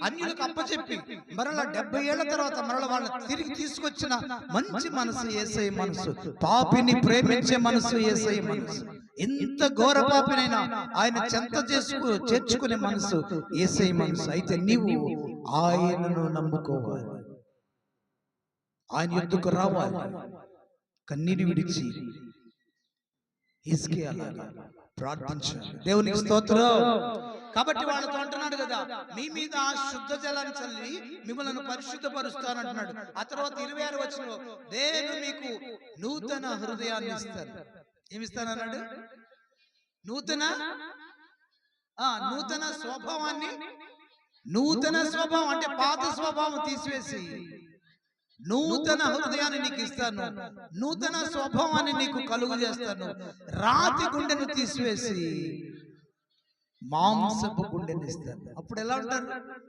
అన్యులకు అప్పచెప్పి మరలా 70 ఏళ్ల తర్వాత మరలా వాళ్ళని తిరిగి తీసుకొచ్చిన మంచి మనసు యేసయ్య మనసు. పాపిని ప్రేమించే మనసు యేసయ్య మనసు. ఎంత ఘోర పాపినైనా ఆయన చెంత చేర్చుకునే మనసు యేసయ్య మనసు. అయితే నీవు ఆయనను నమ్ముకోవాలి, ఆయన యొద్దకు రావాలి, కన్నీరు విడిచి అలాగా ప్రార్థించాలి. దేవునికి స్తోత్రం. కాబట్టి వాళ్ళతో అంటున్నాడు కదా, మీ మీద శుద్ధ జలాన్ని చల్లి మిమ్మల్ని పరిశుద్ధపరుస్తానంటున్నాడు. ఆ తర్వాత 26 వచనంలో దేవుడు మీకు నూతన హృదయాన్ని ఇస్తాను. ఏమిస్తానన్నాడు? నూతన స్వభావాన్ని, నూతన స్వభావం అంటే పాత స్వభావం తీసివేసి నూతన హృదయాన్ని నీకు ఇస్తాను, నూతన స్వభావాన్ని నీకు కలుగు చేస్తాను, రాతి గుండెను తీసివేసి మాంసపు గుండెని ఇస్తాను. అప్పుడు ఎలా ఉంటారు?